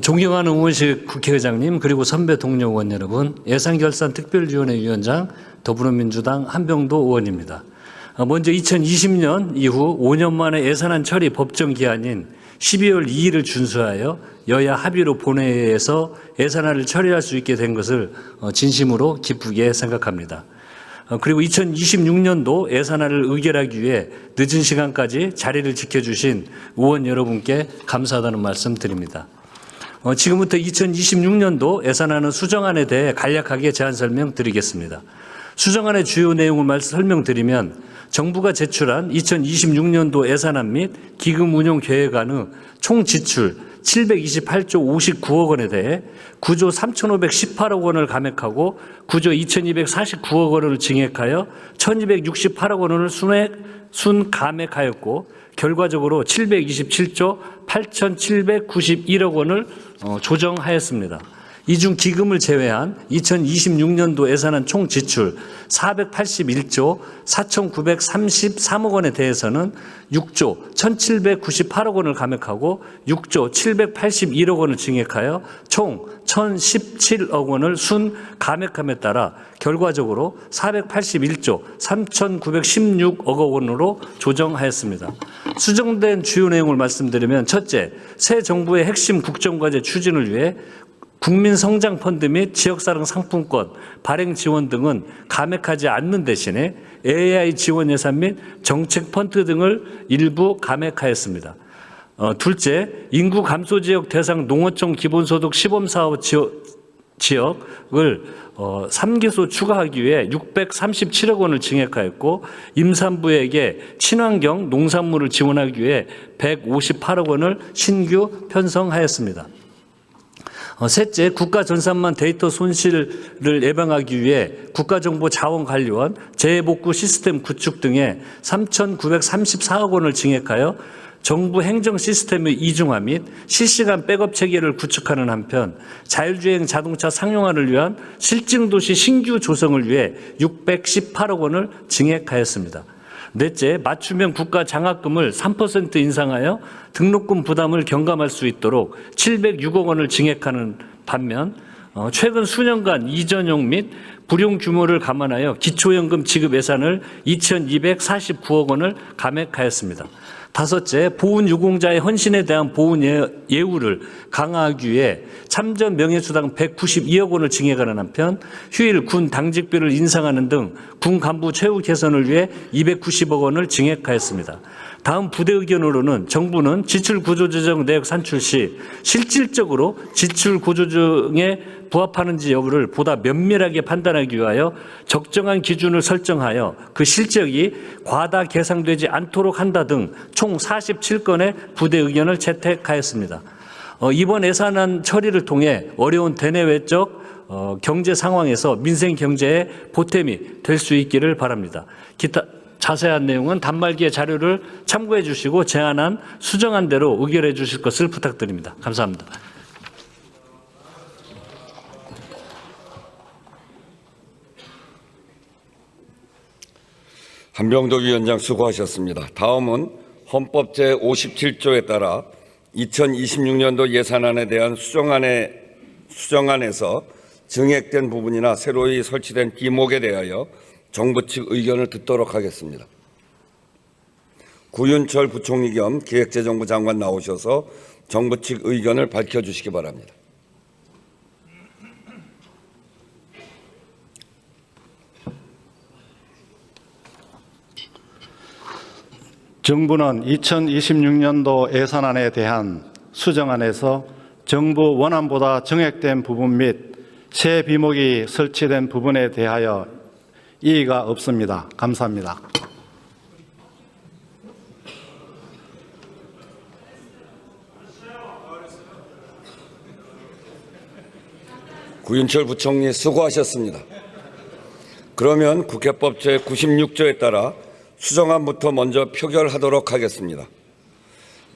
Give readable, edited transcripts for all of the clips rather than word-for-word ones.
존경하는 우원식 국회의장님, 그리고 선배 동료 의원 여러분, 예산결산특별위원회 위원장 더불어민주당 한병도 의원입니다. 먼저 2020년 이후 5년 만에 예산안 처리 법정 기한인 12월 2일을 준수하여 여야 합의로 본회의에서 예산안을 처리할 수 있게 된 것을 진심으로 기쁘게 생각합니다. 그리고 2026년도 예산안을 의결하기 위해 늦은 시간까지 자리를 지켜주신 의원 여러분께 감사하다는 말씀 드립니다. 지금부터 2026년도 예산안은 수정안에 대해 간략하게 제안 설명드리겠습니다. 수정안의 주요 내용을 설명드리면 정부가 제출한 2026년도 예산안 및 기금 운용 계획안의 총 지출 728조 59억 원에 대해 9조 3,518억 원을 감액하고 9조 2,249억 원을 증액하여 1,268억 원을 순감액하였고 결과적으로 727조 8,791억 원을 조정하였습니다. 이 중 기금을 제외한 2026년도 예산안 총 지출 481조 4,933억 원에 대해서는 6조 1,798억 원을 감액하고 6조 781억 원을 증액하여 총 1,017억 원을 순감액함에 따라 결과적으로 481조 3,916억 원으로 조정하였습니다. 수정된 주요 내용을 말씀드리면 첫째, 새 정부의 핵심 국정과제 추진을 위해 국민성장펀드 및 지역사랑 상품권, 발행 지원 등은 감액하지 않는 대신에 AI 지원 예산 및 정책펀드 등을 일부 감액하였습니다. 둘째, 인구 감소 지역 대상 농어촌 기본소득 시범사업 지역을 3개소 추가하기 위해 637억 원을 증액하였고 임산부에게 친환경 농산물을 지원하기 위해 158억 원을 신규 편성하였습니다. 셋째, 국가전산망 데이터 손실을 예방하기 위해 국가정보자원관리원 재해복구 시스템 구축 등에 3,934억 원을 증액하여 정부 행정 시스템의 이중화 및 실시간 백업 체계를 구축하는 한편 자율주행 자동차 상용화를 위한 실증도시 신규 조성을 위해 618억 원을 증액하였습니다. 넷째, 맞춤형 국가 장학금을 3% 인상하여 등록금 부담을 경감할 수 있도록 706억 원을 증액하는 반면 최근 수년간 이전용 및 불용 규모를 감안하여 기초연금 지급 예산을 2,249억 원을 감액하였습니다. 다섯째, 보훈 유공자의 헌신에 대한 보훈 예우를 강화하기 위해 참전 명예수당 192억 원을 증액하는 한편 휴일 군 당직비를 인상하는 등 군 간부 최후 개선을 위해 290억 원을 증액하였습니다. 다음 부대 의견으로는 정부는 지출구조조정 내역 산출 시 실질적으로 지출구조조정에 부합하는지 여부를 보다 면밀하게 판단하기 위하여 적정한 기준을 설정하여 그 실적이 과다 계상되지 않도록 한다 등 총 47건의 부대 의견을 채택하였습니다. 이번 예산안 처리를 통해 어려운 대내외적 경제 상황에서 민생 경제에 보탬이 될 수 있기를 바랍니다. 기타 자세한 내용은 단말기의 자료를 참고해 주시고 제안안 수정한 대로 의결해 주실 것을 부탁드립니다. 감사합니다. 한병도 위원장 수고하셨습니다. 다음은 헌법 제57조에 따라 2026년도 예산안에 대한 수정안에서 증액된 부분이나 새로이 설치된 기목에 대하여 정부 측 의견을 듣도록 하겠습니다. 구윤철 부총리 겸 기획재정부 장관 나오셔서 정부 측 의견을 밝혀주시기 바랍니다. 정부는 2026년도 예산안에 대한 수정안에서 정부 원안보다 증액된 부분 및 새 비목이 설치된 부분에 대하여 이의가 없습니다. 감사합니다. 구윤철 부총리 수고하셨습니다. 그러면 국회법 제96조에 따라 수정안부터 먼저 표결하도록 하겠습니다.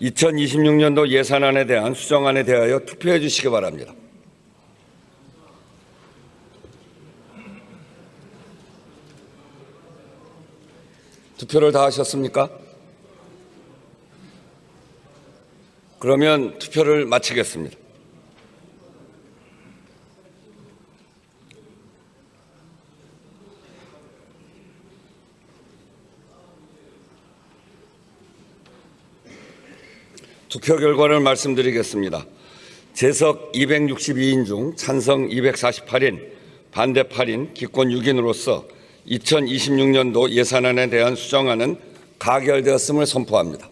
2026년도 예산안에 대한 수정안에 대하여 투표해 주시기 바랍니다. 투표를 다 하셨습니까? 그러면 투표를 마치겠습니다. 투표 결과를 말씀드리겠습니다. 재석 262인 중 찬성 248인, 반대 8인, 기권 6인으로서 2026년도 예산안에 대한 수정안은 가결되었음을 선포합니다.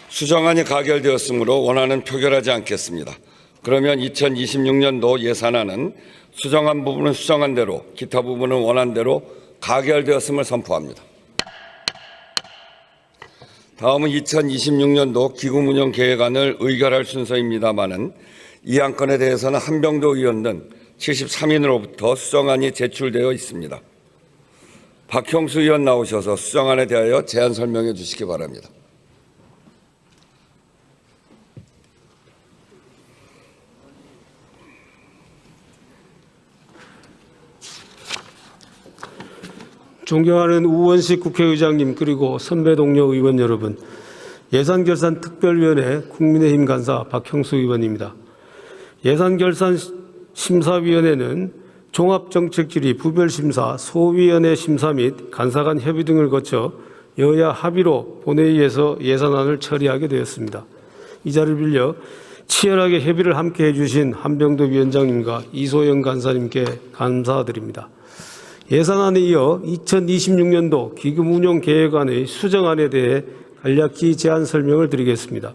수정안이 가결되었으므로 원안은 표결하지 않겠습니다. 그러면 2026년도 예산안은 수정한 부분은 수정한 대로, 기타 부분은 원안대로 가결되었음을 선포합니다. 다음은 2026년도 기금운용 계획안을 의결할 순서입니다마는 이 안건에 대해서는 한병도 의원 등 73인으로부터 수정안이 제출되어 있습니다. 박형수 의원 나오셔서 수정안에 대하여 제안 설명해 주시기 바랍니다. 존경하는 우원식 국회의장님 그리고 선배 동료 의원 여러분, 예산결산특별위원회 국민의힘 간사 박형수 의원입니다. 예산결산심사위원회는 종합정책질의 부별심사, 소위원회 심사 및 간사 간 협의 등을 거쳐 여야 합의로 본회의에서 예산안을 처리하게 되었습니다. 이 자리를 빌려 치열하게 협의를 함께 해주신 한병도 위원장님과 이소영 간사님께 감사드립니다. 예산안에 이어 2026년도 기금운용계획안의 수정안에 대해 간략히 제안 설명을 드리겠습니다.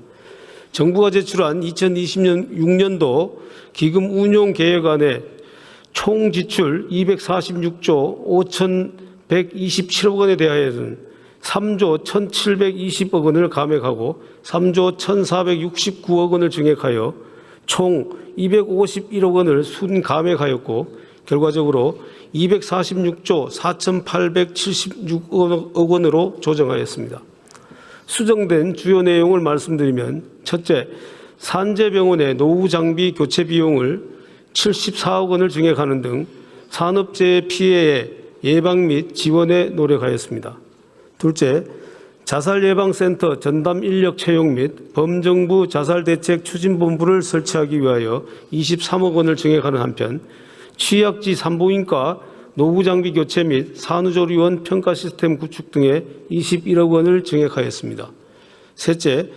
정부가 제출한 2026년도 기금운용계획안에 총 지출 246조 5,127억 원에 대하여는 3조 1,720억 원을 감액하고 3조 1,469억 원을 증액하여 총 251억 원을 순감액하였고, 결과적으로 246조 4,876억 원으로 조정하였습니다. 수정된 주요 내용을 말씀드리면, 첫째, 산재병원의 노후장비 교체 비용을 74억 원을 증액하는 등 산업재해 피해의 예방 및 지원에 노력하였습니다. 둘째, 자살예방센터 전담 인력 채용 및 범정부 자살대책 추진본부를 설치하기 위하여 23억 원을 증액하는 한편, 취약지 산부인과 노후장비 교체 및 산후조리원 평가 시스템 구축 등에 21억 원을 증액하였습니다. 셋째,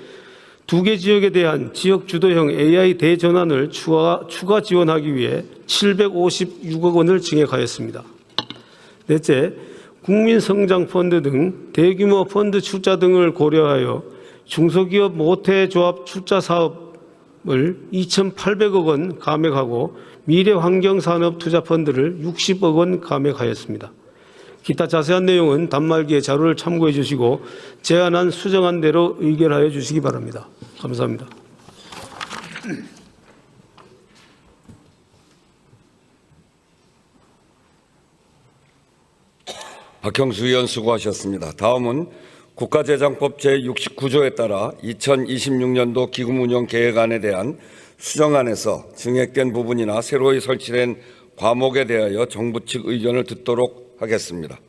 2개 지역에 대한 지역 주도형 AI 대전환을 추가 지원하기 위해 756억 원을 증액하였습니다. 넷째, 국민성장펀드 등 대규모 펀드 출자 등을 고려하여 중소기업 모태조합 출자 사업을 2,800억 원 감액하고 미래환경산업투자펀드를 60억 원 감액하였습니다. 기타 자세한 내용은 단말기에 자료를 참고해 주시고 제안한 수정안대로 의결하여 주시기 바랍니다. 감사합니다. 박형수 의원 수고하셨습니다. 다음은 국가재정법 제69조에 따라 2026년도 기금운용계획안에 대한 수정안에서 증액된 부분이나 새로이 설치된 과목에 대하여 정부 측 의견을 듣도록 하겠습니다.